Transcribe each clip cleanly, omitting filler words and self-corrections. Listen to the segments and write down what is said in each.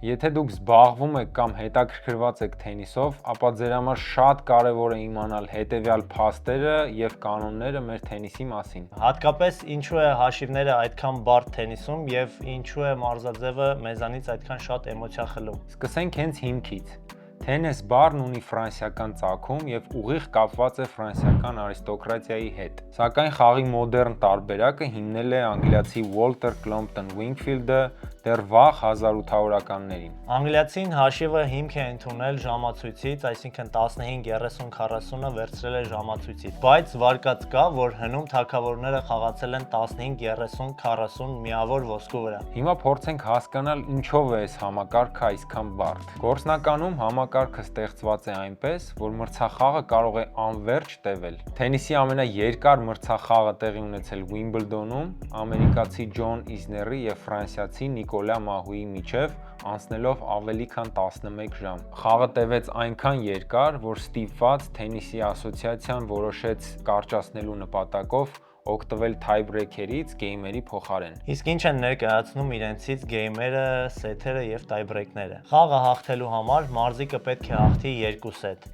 Եթե դուք զբաղվում եք կամ հետաքրքրված եք թենիսով, ապա ձեր համար շատ կարևոր է իմանալ հետևյալ փաստերը եւ կանոնները մեր թենիսի մասին։ Հատկապես ինչու է հաշիվները այդքան բարդ թենիսում եւ ինչու է մարզաձևը մեզանից այդքան շատ էմոցիա խլում։ Սկսենք հենց հիմքից։ Թենիս բառն ունի ֆրանսիական ծագում եւ ուղիղ կապված է ֆրանսիական արիստոկրատիայի հետ։ Սակայն խաղի մոդեռն տարբերակը հիմնել է անգլիացի Walter Clopton Wingfield-ը դեռ վաղ 1800-ականներին։ Անգլիացին հաշիվը հիմք է ընդունել ժամացույցից, այսինքն 15-30-40-ը վերցրել է ժամացույցից, բայց վարկած կա, որ հնում թագավորները խաղացել են 15-30-40 միավոր ոսկու վրա։ Հիմա փորձենք հասկանալ ինչով է այս համակարգը այսքան բարդ։ Գործնականում համակարգը ստեղծված է այնպես, որ մրցախաղը կարող է անվերջ տևել։ Թենիսի ամենաերկար մրցախաղը տեղի ունեցել Wimbledon-ում, ամերիկացի Ջոն Իսների եւ ֆրանսիացի Նիկոլա Մահուի միջև, անցնելով ավելի քան 11 ժամ։ Խաղը տևեց այնքան երկար, որ ստիպված թենիսի ասոցիացիան որոշեց կարճացնելու նպատակով օգտվել թայբրեքերից գեյմերի փոխարեն։ Իսկ ինչ են ներկայացնում իրենցից գեյմերը, սեթերը եւ տայբրեքները։ Խաղը հաղթելու համար մարզիկը պետք է հաղթի 2 սեթ,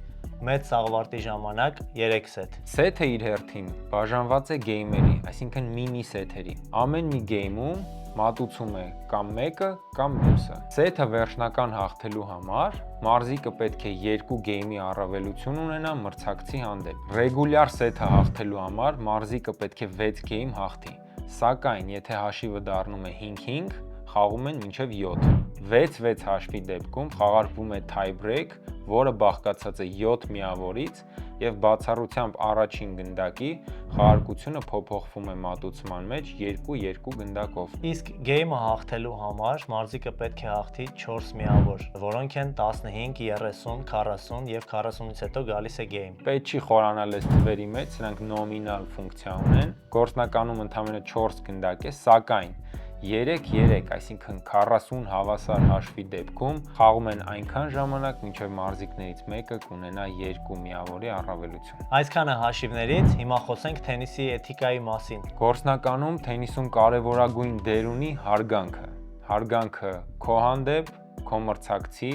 մեծ սաղավարտի ժամանակ 3 սեթ։ Սեթը իր հերթին բաժանված է գեյմերի, այսինքն մինի սեթերի։ Ամեն մի գեյմում մատուցում է կամ մեկը կամ մյուսը։ Սեթը վերջնական հաղթելու համար մարզիկը պետք է 2 գեյմի առավելություն ունենա մրցակցի հանդեպ։ Ռեգուլյար սեթը հաղթելու համար մարզիկը պետք է 6 գեյմ հաղթի։ Սակայն եթե հաշիվը դառնում է 5-5, խաղում են մինչև 7։ 6-6 հաշվի դեպքում խաղարկվում է tie-break, որը բաղկացած է 7 միավորից եւ բացառությամբ առաջին գնդակի խաղարկությունը փոփոխվում է մատուցման մեջ 2-2 գնդակով։ Իսկ գեյմը հաղթելու համար մարզիկը պետք է հաղթի 4 միավոր, որոնք են 15, 30, 40 եւ 40-ից հետո գալիս է գեյմ։ Պետք չի խորանալ այս թվերի մեջ, սրանք նոմինալ ֆունկցիա ունեն։ Գործնականում ընդամենը 4 գնդակ է, սակայն 3-3, այսինքն 40 հավասար հաշվի դեպքում խաղում են այնքան ժամանակ, մինչև մարզիկներից մեկը կունենա 2 միավորի առավելություն։ Այսքանը հաշիվներից, հիմա խոսենք թենիսի էթիկայի մասին։ Գործնականում թենիսում կարևորագույն դեր ունի հարգանքը։ Հարգանքը քո հանդեպ, քո մրցակցի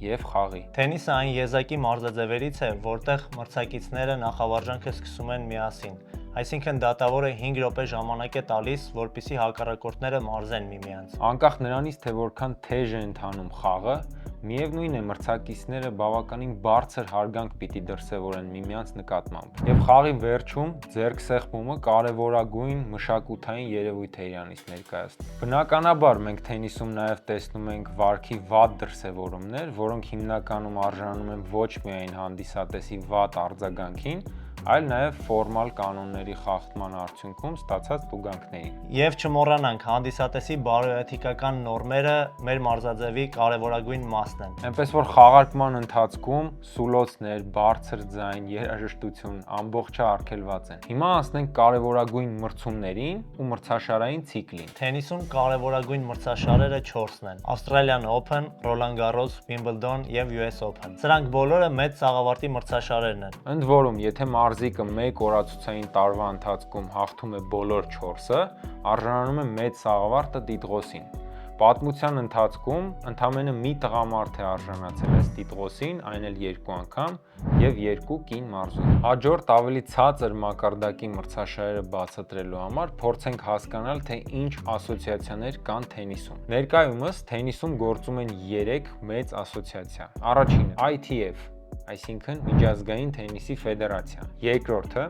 եւ խաղի։ Թենիսը այն եզակի մարզաձևերից է, որտեղ մրցակիցները նախավարժանքը սկսում են միասին։ Այսինքն դատավորը 5 րոպե ժամանակ է տալիս, որպեսզի հակառակորդները մարզեն միմյանց։ Անկախ նրանից, թե որքան թեժ է ընթանում խաղը, միևնույն է մրցակիցները բավականին բարձր հարգանք պիտի դրսևորեն միմյանց նկատմամբ։ Եվ խաղի վերջում ձեռքսեղմումը կարևորագույն մշակութային երևույթ է իրանից ներկայացնում։ Բնականաբար մենք թենիսում նաև տեսնում ենք վարքի վատ դրսևորումներ, որոնք հիմնականում արժանում են ոչ միայն հանդիսատեսի վատ արձագանքին, այլ նաև ֆորմալ կանոնների խախտման արդյունքում ստացած տուգանքներին։ Եվ չմոռանանք, հանդիսատեսի բարոյաթիկական նորմերը մեր մարզաձևի կարևորագույն մասն են։ Այնպես որ խաղարկման ընթացքում սուլոցներ, բարձր ձայն, երաժշտություն ամբողջը արգելված են։ Հիմա անցնենք կարևորագույն մրցումներին ու մրցաշարային ցիկլին։ Թենիսում կարևորագույն մրցաշարերը 4-ն են՝ Australian Open, Roland Garros, Wimbledon եւ US Open։ Սրանք բոլորը մեծ սաղավարտի մրցաշարերն են։ Ընդ որում, եթե մարզիկը մեկ օրացուցային տարվա ընթացքում հաղթում է բոլոր 4-ը, արժանանում է մեծ սաղավարտը տիտղոսին։ Պատմության ընթացքում ընդամենը մի տղամարդ է արժանացել այս տիտղոսին, այն էլ 2 անգամ եւ 2 կին մարզում։ Հաջորդ ավելի ցածր մակարդակի մրցաշարերը բացատրելու համար փորձենք հասկանալ, թե ինչ ասոցիացիաներ կան թենիսում։ Ներկայումս թենիսում գործում են 3 մեծ ասոցիացիա։ Առաջինը ITF, այսինքն Միջազգային թենիսի ֆեդերացիա։ Երկրորդը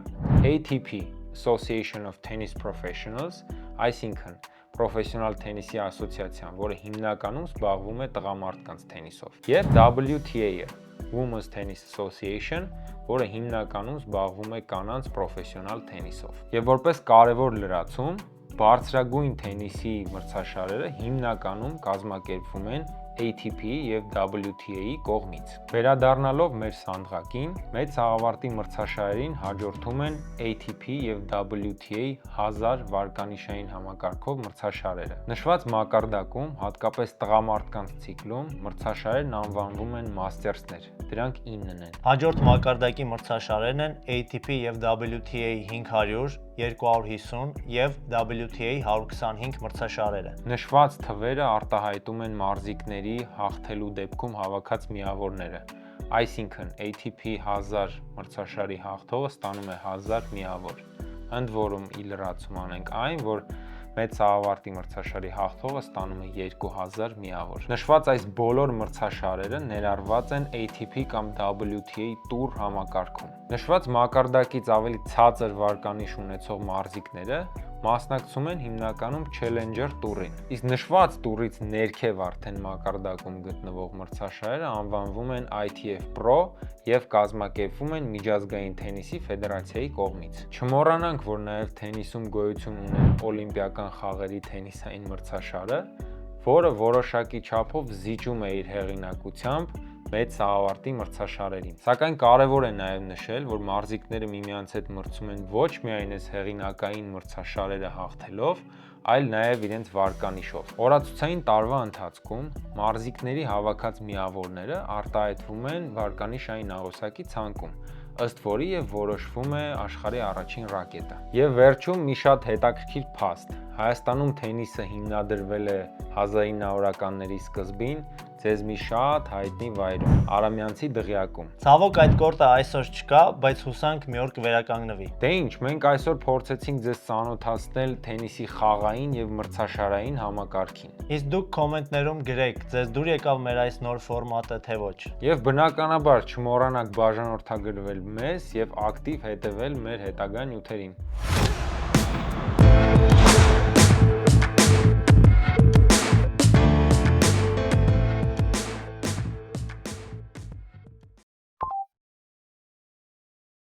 ATP, Association of Tennis Professionals, այսինքն պրոֆեսիոնալ թենիսի ասոցիացիան, որը հիմնականում զբաղվում է տղամարդկանց թենիսով, եւ WTA-ը, Women's Tennis Association, որը հիմնականում զբաղվում է կանանց պրոֆեսիոնալ թենիսով։ Եվ որպես կարևոր լրացում, բարձրագույն թենիսի մրցաշարերը հիմնականում կազմակերպվում են ATP եւ WTA-ի կողմից։ Վերադառնալով մեր սանդղակին, մեծ սաղավարտի մրցաշարերին հաջորդում են ATP եւ WTA 1000 վարկանիշային համակարգով մրցաշարերը։ Նշված մակարդակում, հատկապես տղամարդկանց ցիկլում, մրցաշարերն անվանվում են Masters-ներ։ Դրանք 9-ն են։ Հաջորդ մակարդակի մրցաշարերն են ATP եւ WTA 500 250 և WTA 125 մրցաշարերը։ Նշված թվերը արտահայտում են մարզիկների հաղթելու դեպքում հավաքած միավորները, այսինքն ATP 1000 մրցաշարի հաղթողը ստանում է 1000 միավոր, ընդ որում ի լրացում անենք այն, որ մեծ սաղավարտի մրցաշարի հաղթողը ստանում է 2000 միավոր։ Նշված այս բոլոր մրցաշարերը ներառված են ATP կամ WTA Tour համակարգում։ Նշված մակարդակից ավելի ցածր վարկանիշ ունեցող մարզիկները մասնակցում են հիմնականում Challenger Tour-ին։ Իսկ նշված տուրից ներքև արդեն մակարդակում գտնվող մրցաշարերը անվանվում են ITF Pro և կազմակերպվում են Միջազգային թենիսի ֆեդերացիայի կողմից։ Չմոռանանք, որ նաև թենիսում գոյություն ունի Օլիմպիական խաղերի թենիսային մրցաշարը, որը որոշակի չափով զիջում է իր հեղինակությամբ մեծ սաղավարտի մրցաշարերին։ Սակայն կարևոր է նաև նշել, որ մարզիկները միմյանց հետ մրցում են ոչ միայն այս հեղինակային մրցաշարերը հաղթելով, այլ նաև իրենց վարկանիշով։ Օրացուցային տարվա ընթացքում մարզիկների հավաքած միավորները արտահայտվում են վարկանիշային աղյուսակի ցանկում, ըստ որի և որոշվում է աշխարհի առաջին ռակետը։ Եվ վերջում մի շատ հետաքրքիր փաստ։ Հայաստանում թենիսը հիմնադրվել է 1900-ականների սկզբին ձեզ մի շատ հայտնի վայրում՝ Արամյանցի դղյակում։ Ցավոք այդ գորտը այսօր չկա, բայց հուսանք մի օր կվերականգնվի։ Դե ինչ, մենք այսօր փորձեցինք ձեզ ծանոթացնել թենիսի խաղային և մրցաշարային համակարգին։ Իսկ դուք կոմենտներում գրեք, ձեզ դուր եկավ մեր այս նոր ֆորմատը, թե ոչ։ Եվ բնականաբար չմոռանաք բաժանորդագրվել մեզ և ակտիվ հետևել մեր հետագա նյութերին։